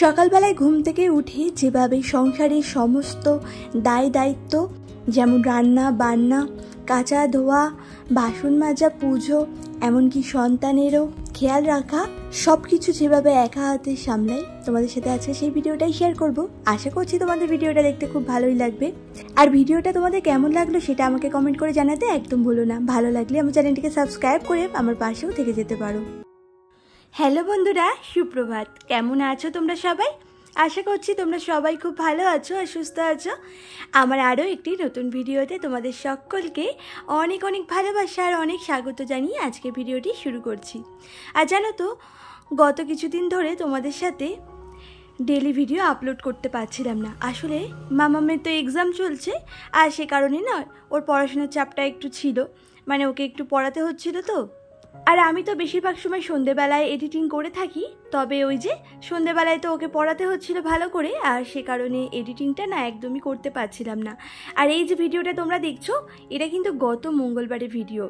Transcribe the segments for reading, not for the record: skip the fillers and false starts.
সকালবেলায় ঘুম থেকে উঠে যেভাবে সংসারের সমস্ত দায় দায়িত্ব যেমন রান্না বান্না, কাচা ধোয়া, বাসন মাজা, পুজো, এমনকি সন্তানেরও খেয়াল রাখা, সব কিছু যেভাবে একা হাতে সামলাই তোমাদের সাথে আজকে সেই ভিডিওটাই শেয়ার করব। আশা করছি তোমাদের ভিডিওটা দেখতে খুব ভালোই লাগবে। আর ভিডিওটা তোমাদের কেমন লাগলো সেটা আমাকে কমেন্ট করে জানাতে একদম ভুলো না। ভালো লাগলে আমার চ্যানেলটিকে সাবস্ক্রাইব করে আমার পাশেও থেকে যেতে পারো। হ্যালো বন্ধুরা, সুপ্রভাত। কেমন আছো তোমরা সবাই? আশা করছি তোমরা সবাই খুব ভালো আছো আর সুস্থ আছো। আমার আরও একটি নতুন ভিডিওতে তোমাদের সকলকে অনেক অনেক ভালোবাসা আর অনেক স্বাগত জানিয়ে আজকে ভিডিওটি শুরু করছি। আর জানো তো, গত কিছুদিন ধরে তোমাদের সাথে ডেলি ভিডিও আপলোড করতে পারছিলাম না। আসলে মামামের তো এক্সাম চলছে, আর সে কারণে না ওর পড়াশোনার চাপটা একটু ছিল, মানে ওকে একটু পড়াতে হচ্ছিল তো। আর আমি তো বেশিরভাগ সময় সন্ধেবেলায় এডিটিং করে থাকি, তবে ওই যে সন্ধেবেলায় তো ওকে পড়াতে হচ্ছিল ভালো করে, আর সে কারণে এডিটিংটা না একদমই করতে পারছিলাম না। আর এই যে ভিডিওটা তোমরা দেখছো, এটা কিন্তু গত মঙ্গলবারের ভিডিও।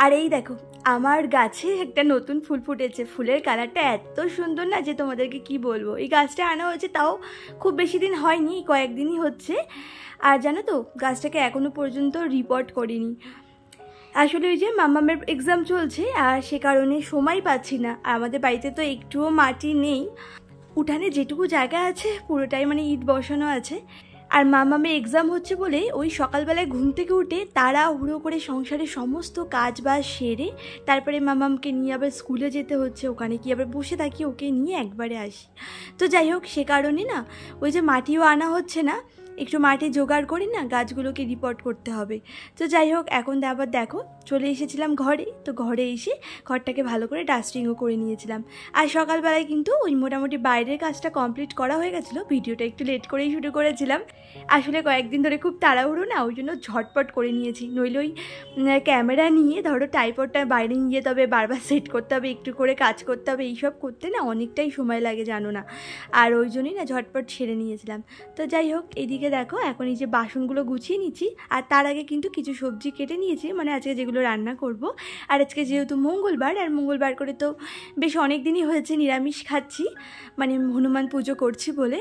আর এই দেখো, আমার গাছে একটা নতুন ফুল ফুটেছে। ফুলের কালারটা এত সুন্দর না যে তোমাদেরকে কি বলবো। এই গাছটা আনা হয়েছে, তাও খুব বেশি দিন হয়নি, কয়েকদিনই হচ্ছে। আর জানো তো, গাছটাকে এখনো পর্যন্ত রিপোর্ট করিনি। আসলে ওই যে মামামের এক্সাম চলছে, আর সে কারণে সময় পাচ্ছি না। আর আমাদের বাড়িতে তো একটুও মাটি নেই, উঠানে যেটুকু জায়গা আছে পুরোটাই মানে ইট বসানো আছে। আর মামামের এক্সাম হচ্ছে বলে ওই সকালবেলায় ঘুম থেকে উঠে তাড়াহুড়ো করে সংসারের সমস্ত কাজ বাজ সেরে তারপরে মামামকে নিয়ে আবার স্কুলে যেতে হচ্ছে। ওখানে কি আবার বসে থাকি, ওকে নিয়ে একবারে আসি। তো যাই হোক, সে কারণে না ওই যে মাটিও আনা হচ্ছে না, একটু মাটি জোগাড় করি না, গাছগুলোকে রিপোর্ট করতে হবে। তো যাই হোক, এখন আবার দেখো চলে এসেছিলাম ঘরে। তো ঘরে এসে ঘরটাকে ভালো করে ডাস্টিংও করে নিয়েছিলাম। আর সকালবেলায় কিন্তু ওই মোটামুটি বাইরের কাজটা কমপ্লিট করা হয়ে গেছিলো। ভিডিওটা একটু লেট করেই শুরু করেছিলাম। আসলে কয়েকদিন ধরে খুব তাড়াহুড়ো না, ওই জন্য ঝটপট করে নিয়েছি। নইলে ওই ক্যামেরা নিয়ে ধরো ট্রাইপডটা বাইরে নিয়ে যেতে হবে, বারবার সেট করতে হবে, একটু করে কাজ করতে হবে, এইসব করতে না অনেকটাই সময় লাগে জানো না। আর ওই জন্যই না ঝটপট সেরে নিয়েছিলাম। তো যাই হোক, এদিকে দেখো এখন এই যে বাসনগুলো গুছিয়ে নিচ্ছি। আর তার আগে কিন্তু কিছু সবজি কেটে নিয়েছি, মানে আজকে যেগুলো রান্না করব। আর আজকে যেহেতু মঙ্গলবার, আর মঙ্গলবার করে তো বেশ অনেক দিনই হয়েছে নিরামিষ খাচ্ছি, মানে হনুমান পুজো করছি বলে।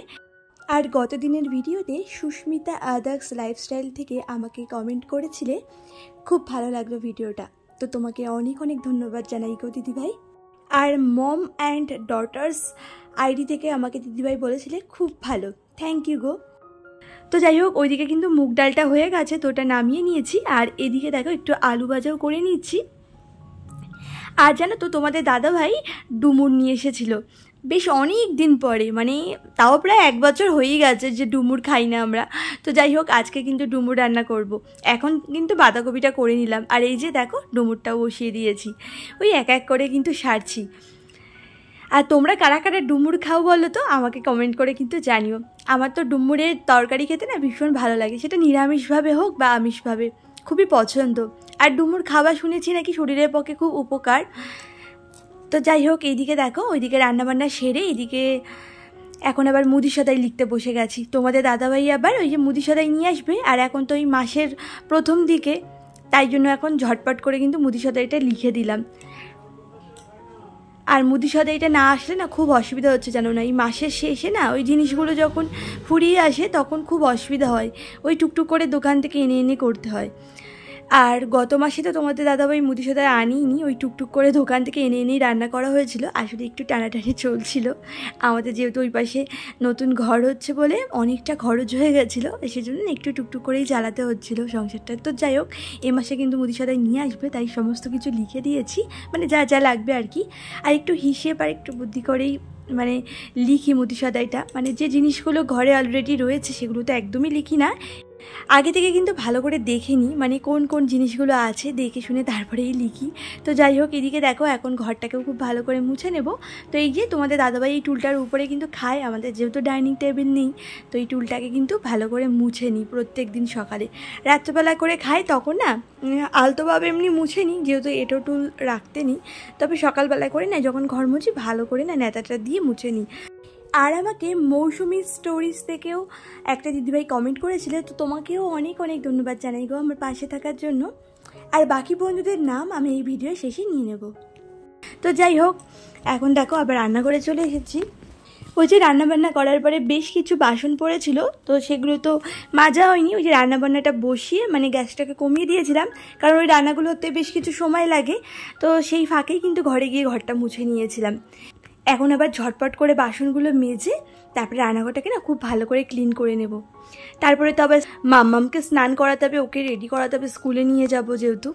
আর গত দিনের ভিডিওতে সুস্মিতা আদার্স লাইফস্টাইল থেকে আমাকে কমেন্ট করেছিলে, খুব ভালো লাগলো ভিডিওটা। তো তোমাকে অনেক অনেক ধন্যবাদ জানাই গো দিদিভাই। আর মম অ্যান্ড ডটার্স আইডি থেকে আমাকে দিদিভাই বলেছিলে খুব ভালো, থ্যাংক ইউ গো। তো যাই হোক, ওইদিকে কিন্তু মুগ ডালটা হয়ে গেছে, তো ওটা নামিয়ে নিয়েছি। আর এদিকে দেখো একটু আলু ভাজাও করে নিচ্ছি। আর জানো তো, তোমাদের দাদাভাই ডুমুর নিয়ে এসেছিলো বেশ অনেক দিন পরে, মানে তাও প্রায় 1 বছর হয়েই গেছে যে ডুমুর খাই না আমরা। তো যাই হোক, আজকে কিন্তু ডুমুর রান্না করব। এখন কিন্তু বাঁধাকপিটা করে নিলাম, আর এই যে দেখো ডুমুরটাও বসিয়ে দিয়েছি। ওই এক এক করে কিন্তু সারছি। আর তোমরা কারা কারা ডুমুর খাও বলো তো, আমাকে কমেন্ট করে কিন্তু জানিও। আমার তো ডুমুরের তরকারি খেতে না ভীষণ ভালো লাগে, সেটা নিরামিষভাবে হোক বা আমিষভাবে, খুবই পছন্দ। আর ডুমুর খাওয়া শুনেছি নাকি শরীরের পক্ষে খুব উপকার। তো যাই হোক, এইদিকে দেখো ওইদিকে রান্নাবান্না সেরে এদিকে এখন আবার মুদি সদাই লিখতে বসে গেছি। তোমাদের দাদাভাই আবার ওই যে মুদি সদাই নিয়ে আসবে, আর এখন তো ওই মাসের প্রথম দিকে, তাই জন্য এখন ঝটপট করে কিন্তু মুদি সদাইটা লিখে দিলাম। আর মুদি সদাইটা না আসলে না খুব অসুবিধা হচ্ছে জানো না। এই মাসের শেষে না ওই জিনিসগুলো যখন ফুরিয়ে আসে তখন খুব অসুবিধা হয়, ওই টুকটুক করে দোকান থেকে এনে এনে করতে হয়। আর গত মাসে তো তোমাদের দাদাভাই মুদি সদাই আনিনি, ওই টুকটুক করে দোকান থেকে এনে এনেই রান্না করা হয়েছিল। আসলে একটু টানাটানি চলছিল, আমাদের যেহেতু ওই পাশে নতুন ঘর হচ্ছে বলে অনেকটা খরচ হয়ে গেছিলো, সেজন্য একটু টুকটুক করেই চালাতে হচ্ছিলো সংসারটা। তো যাই হোক, এ মাসে কিন্তু মুদি সদাই নিয়ে আসবে, তাই সমস্ত কিছু লিখে দিয়েছি, মানে যা যা লাগবে আর কি। আর একটু হিসেব আর একটু বুদ্ধি করেই মানে লিখি মুদি সদাইটা, মানে যে জিনিসগুলো ঘরে অলরেডি রয়েছে সেগুলো তো একদমই লিখি না, আগে থেকে কিন্তু ভালো করে দেখে নিই, মানে কোন কোন জিনিসগুলো আছে দেখে শুনে তারপরেই লিখি। তো যাই হোক, এদিকে দেখো এখন ঘরটাকেও খুব ভালো করে মুছে নেব। তো এই যে তোমাদের দাদাভাই এই টুলটার উপরে কিন্তু খায়, আমাদের যেহেতু ডাইনিং টেবিল নেই, তো এই টুলটাকে কিন্তু ভালো করে মুছে নিই প্রত্যেক দিন সকালে। রাত্রেবেলা করে খাই তখন না আলতোভাবে এমনি মুছে নিই, যেহেতু এটো টুল রাখতে নিই, তবে সকালবেলায় করে না যখন ঘর মুছি ভালো করে না নেতাটা দিয়ে মুছে নিই। আর আমাকে মৌসুমি স্টোরিজ থেকেও একটা দিদিভাই কমেন্ট করেছিল, তো তোমাকেও অনেক অনেক ধন্যবাদ জানাই গো আমার পাশে থাকার জন্য। আর বাকি বন্ধুদের নাম আমি এই ভিডিও শেষে নিয়ে নেব। তো যাই হোক, এখন দেখো আবার রান্না করে চলে এসেছি। ওই যে রান্নাবান্না করার পরে বেশ কিছু বাসন পড়েছিল, তো সেগুলো তো মাজা হয়নি। ওই যে রান্নাবান্নাটা বসিয়ে মানে গ্যাসটাকে কমিয়ে দিয়েছিলাম, কারণ ওই রান্নাগুলোতে বেশ কিছু সময় লাগে। তো সেই ফাঁকেই কিন্তু ঘরে গিয়ে ঘরটা মুছে নিয়েছিলাম। এখন আবার ঝটপট করে বাসনগুলো মেজে তারপরে রান্নাঘরটাকে না খুব ভালো করে ক্লিন করে নেব। তারপরে তো আবার মাম্মামকে স্নান করাতে হবে, ওকে রেডি করাতে হবে, স্কুলে নিয়ে যাব যেহেতু।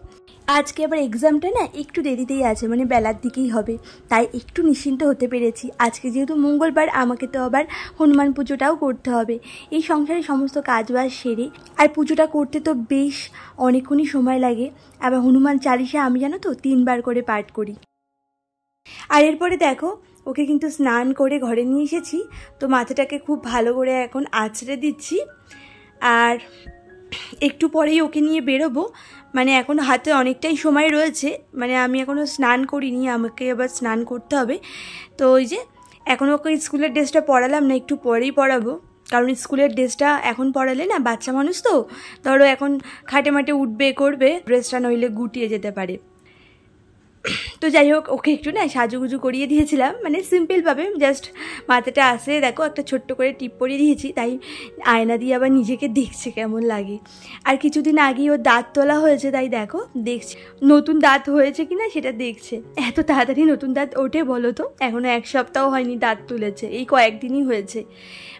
আজকে আবার এক্সামটা না একটু দেরিতেই আছে, মানে বেলার দিকেই হবে, তাই একটু নিশ্চিন্ত হতে পেরেছি। আজকে যেহেতু মঙ্গলবার, আমাকে তো আবার হনুমান পুজোটাও করতে হবে। এই সংসারে সমস্ত কাজবাজ সেরে আর পুজোটা করতে তো বেশ অনেকক্ষণই সময় লাগে। আবার হনুমান চালিশা আমি জানো তো 3 বার করে পাঠ করি। আর এরপরে দেখো ওকে কিন্তু স্নান করে ঘরে নিয়ে এসেছি, তো মাথাটাকে খুব ভালো করে এখন আঁচড়ে দিচ্ছি। আর একটু পরেই ওকে নিয়ে বেরোবো, মানে এখন হাতে অনেকটাই সময় রয়েছে, মানে আমি এখনও স্নান করিনি, আমাকে আবার স্নান করতে হবে। তো ওই যে এখন ওকে স্কুলের ড্রেসটা পরালাম না, একটু পরেই পরাবো, কারণ স্কুলের ড্রেসটা এখন পরালে না বাচ্চা মানুষ তো ধরো এখন খাটে মাটে উঠবে করবে, ড্রেসটা নইলে গুটিয়ে যেতে পারে। তো যাই হোক ওকে একটু না সাজুগুজু করিয়ে দিয়েছিলাম, মানে সিম্পলভাবে জাস্ট মাথাটা আসে দেখো একটা ছোট্ট করে টিপ পরিয়ে দিয়েছি, তাই আয়না দিয়ে আবার নিজেকে দেখছে কেমন লাগে। আর কিছুদিন আগেই ওর দাঁত তোলা হয়েছে, তাই দেখো দেখছে নতুন দাঁত হয়েছে কিনা সেটা দেখছে। এত তাড়াতাড়ি নতুন দাঁত ওঠে বলো তো? এখনও 1 সপ্তাহ হয়নি দাঁত তুলেছে, এই কয়েকদিনই হয়েছে।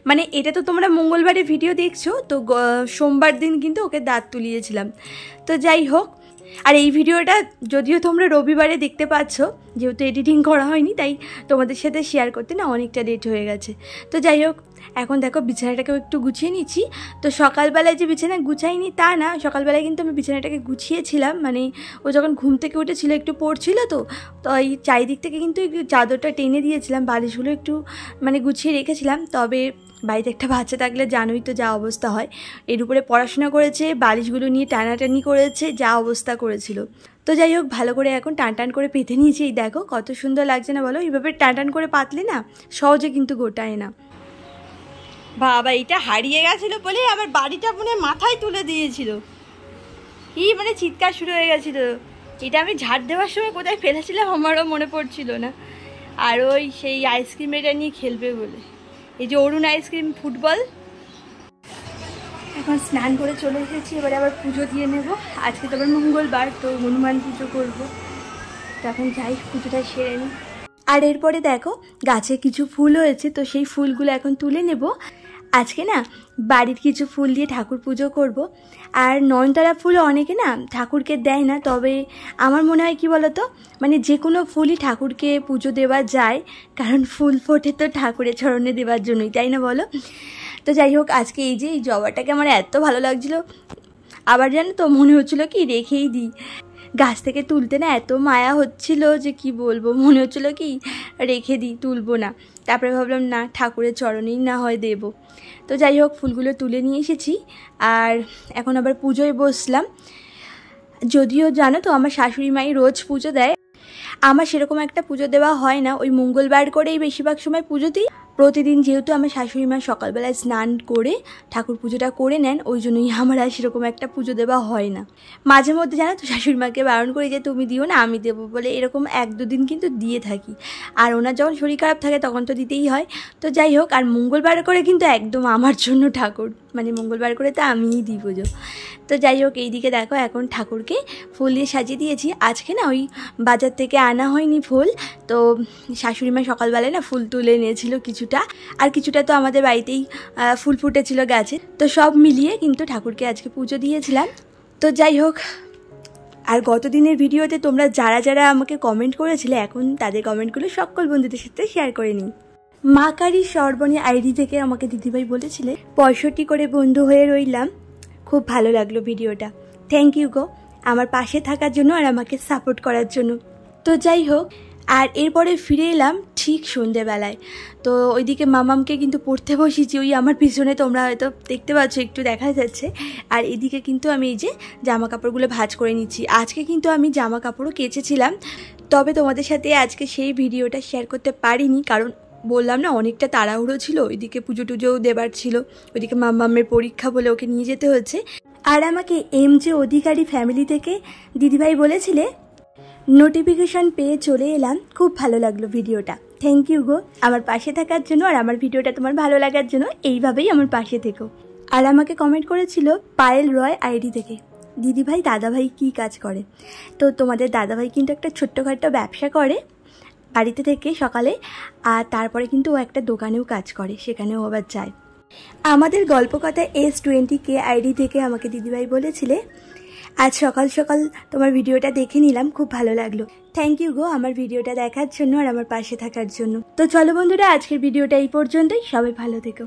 মানে এটা তো তোমরা মঙ্গলবারে ভিডিও দেখছো, তো সোমবার দিন কিন্তু ওকে দাঁত তুলিয়েছিলাম। তো যাই হোক, আর এই ভিডিওটা যদিও তোমরা রবিবারে দেখতে পাচ্ছ, যেহেতু এডিটিং করা হয়নি তাই তোমাদের সাথে শেয়ার করতে না অনেকটা লেট হয়ে গেছে। তো যাই হোক এখন দেখো বিছানাটাকেও একটু গুছিয়ে নিচ্ছি। তো সকালবেলায় যে বিছানা গুছাইনি তা না, সকালবেলায় কিন্তু আমি বিছানাটাকে গুছিয়েছিলাম, মানে ও যখন ঘুম থেকে উঠেছিল একটু পড়ছিল, তো এই চারিদিক থেকে কিন্তু একটু চাদরটা টেনে দিয়েছিলাম, বালিশগুলো একটু মানে গুছিয়ে রেখেছিলাম। তবে বাড়িতে একটা বাচ্চা থাকলে জানোই তো যা অবস্থা হয়, এর উপরে পড়াশোনা করেছে, বালিশগুলো নিয়ে টানাটানি করেছে, যা অবস্থা করেছিল। তো যাই হোক ভালো করে এখন টান করে পেতে নিয়েছি। এই দেখো কত সুন্দর লাগছে না বলো? এইভাবে টান করে পাতলে না সহজে কিন্তু গোটায় না। বাবা এটা হারিয়ে গেছিলো বলে আমার বাড়িটা মনে মাথায় তুলে দিয়েছিল, কি মানে চিৎকার শুরু হয়ে গেছিলো। এটা আমি ঝাড় দেওয়ার সময় কোথায় ফেলেছিলাম আমারও মনে পড়ছিল না। আর ওই সেই আইসক্রিম এটা নিয়ে খেলবে বলে, এই যে অরুণ আইসক্রিম ফুটবল। এখন স্নান করে চলে এসেছি, এবারে আবার পুজো দিয়ে নেব। আজকে তো আবার মঙ্গলবার, তো হনুমান পুজো করব, তো এখন যাই পুজোটা সেরে নিই। আর এরপরে দেখো গাছে কিছু ফুল হয়েছে, তো সেই ফুলগুলো এখন তুলে নেব। আজকে না বাড়ির কিছু ফুল দিয়ে ঠাকুর পুজো করব। আর নয়নতারা ফুল অনেকে না ঠাকুরকে দেয় না, তবে আমার মনে হয় কি বলতো, মানে যে কোনো ফুলই ঠাকুরকে পুজো দেওয়া যায়, কারণ ফুল ফোটে তো ঠাকুরের চরণে দেওয়ার জন্যই, তাই না বলো? তো যাই হোক আজকে এই যে এই জবাটাকে আমার এত ভালো লাগছিলো, আবার জানো তো মনে হচ্ছিলো কি রেখেই দিই। গাছ থেকে তুলতে না এত মায়া হচ্ছিল যে কি বলবো, মনে হচ্ছিলো কি রেখে দিই, তুলবো না। তারপরে ভাবলাম না ঠাকুরের চরণেই না হয় দেব। তো যাই হোক ফুলগুলো তুলে নিয়ে এসেছি, আর এখন আবার পুজোয় বসলাম। যদিও জানো তো আমার শাশুড়ি মাই রোজ পুজো দেয়, আমার সেরকম একটা পুজো দেওয়া হয় না, ওই মঙ্গলবার করেই বেশিরভাগ সময় পুজো দিই। প্রতিদিন যেহেতু আমার শাশুড়ি মা সকালবেলায় স্নান করে ঠাকুর পুজোটা করে নেন, ওই জন্যই আমার আর সেরকম একটা পুজো দেওয়া হয় না। মাঝে মধ্যে জানো তো শাশুড়ি মাকে বারণ করি যে তুমি দিও না আমি দেবো বলে, এরকম 1-2 দিন কিন্তু দিয়ে থাকি। আর ওনার যখন শরীর খারাপ থাকে তখন তো দিতেই হয়। তো যাই হোক, আর মঙ্গলবার করে কিন্তু একদম আমার জন্য ঠাকুর, মানে মঙ্গলবার করে তো আমিই দিই পুজো। তো যাই হোক এইদিকে দেখো এখন ঠাকুরকে ফুল দিয়ে সাজিয়ে দিয়েছি। আজকে না ওই বাজার থেকে আনা হয়নি ফুল, তো শাশুড়ি মা সকালবেলায় না ফুল তুলে এনেছিল কিছুটা, আর কিছুটা তো আমাদের বাড়িতেই ফুল ফুটেছিল গাছে। তো সব মিলিয়ে কিন্তু ঠাকুরকে আজকে পুজো দিয়েছিলাম। তো যাই হোক, আর গত দিনের ভিডিওতে তোমরা যারা যারা আমাকে কমেন্ট করেছিলে, এখন তাদের কমেন্টগুলো সকল বন্ধুদের সাথে শেয়ার করে নিই। মা কারি সর্বনী আইডি থেকে আমাকে দিদিভাই বলেছিলে 65 করে বন্ধু হয়ে রইলাম, খুব ভালো লাগলো ভিডিওটা, থ্যাংক ইউ গো আমার পাশে থাকার জন্য আর আমাকে সাপোর্ট করার জন্য। তো যাই হোক, আর এরপরে ফিরে এলাম ঠিক সন্ধেবেলায়। তো ওইদিকে মামামকে কিন্তু পড়তে বসিয়েছি, ওই আমার পিছনে তোমরা হয়তো দেখতে পাচ্ছ, একটু দেখা যাচ্ছে। আর এদিকে কিন্তু আমি এই যে জামা কাপড়গুলো ভাঁজ করে নিচ্ছি। আজকে কিন্তু আমি জামা কাপড়ও কেচেছিলাম, তবে তোমাদের সাথে আজকে সেই ভিডিওটা শেয়ার করতে পারিনি, কারণ বললাম না অনেকটা তাড়াহুড়ো ছিল, ওইদিকে পুজো টুজোও দেবার ছিল, ওইদিকে মামামের পরীক্ষা বলে ওকে নিয়ে যেতে হচ্ছে। আর আমাকে MJ অধিকারী ফ্যামিলি থেকে দিদিভাই বলেছিলে নোটিফিকেশান পেয়ে চলে এলাম, খুব ভালো লাগলো ভিডিওটা। থ্যাংক ইউ গো আমার পাশে থাকার জন্য, আর আমার ভিডিওটা তোমার ভালো লাগার জন্য। এইভাবেই আমার পাশে থেকো। আর আমাকে কমেন্ট করেছিল পায়েল রয় আইডি থেকে, দিদিভাই দাদাভাই কি কাজ করে। তো তোমাদের দাদাভাই কিন্তু একটা ছোট্টখাটো ব্যবসা করে বাড়িতে থেকে সকালে, আর তারপরে কিন্তু ও একটা দোকানেও কাজ করে, সেখানেও আবার যায়। আমাদের গল্পকথা S20K আইডি থেকে আমাকে দিদিভাই বলেছিলে আজ সকাল সকাল তোমার ভিডিওটা দেখে নিলাম, খুব ভালো লাগলো। থ্যাংক ইউ গো আমার ভিডিওটা দেখার জন্য আর আমার পাশে থাকার জন্য। তো চলো বন্ধুরা, আজকের ভিডিওটা এই পর্যন্তই। সবাই ভালো থেকো।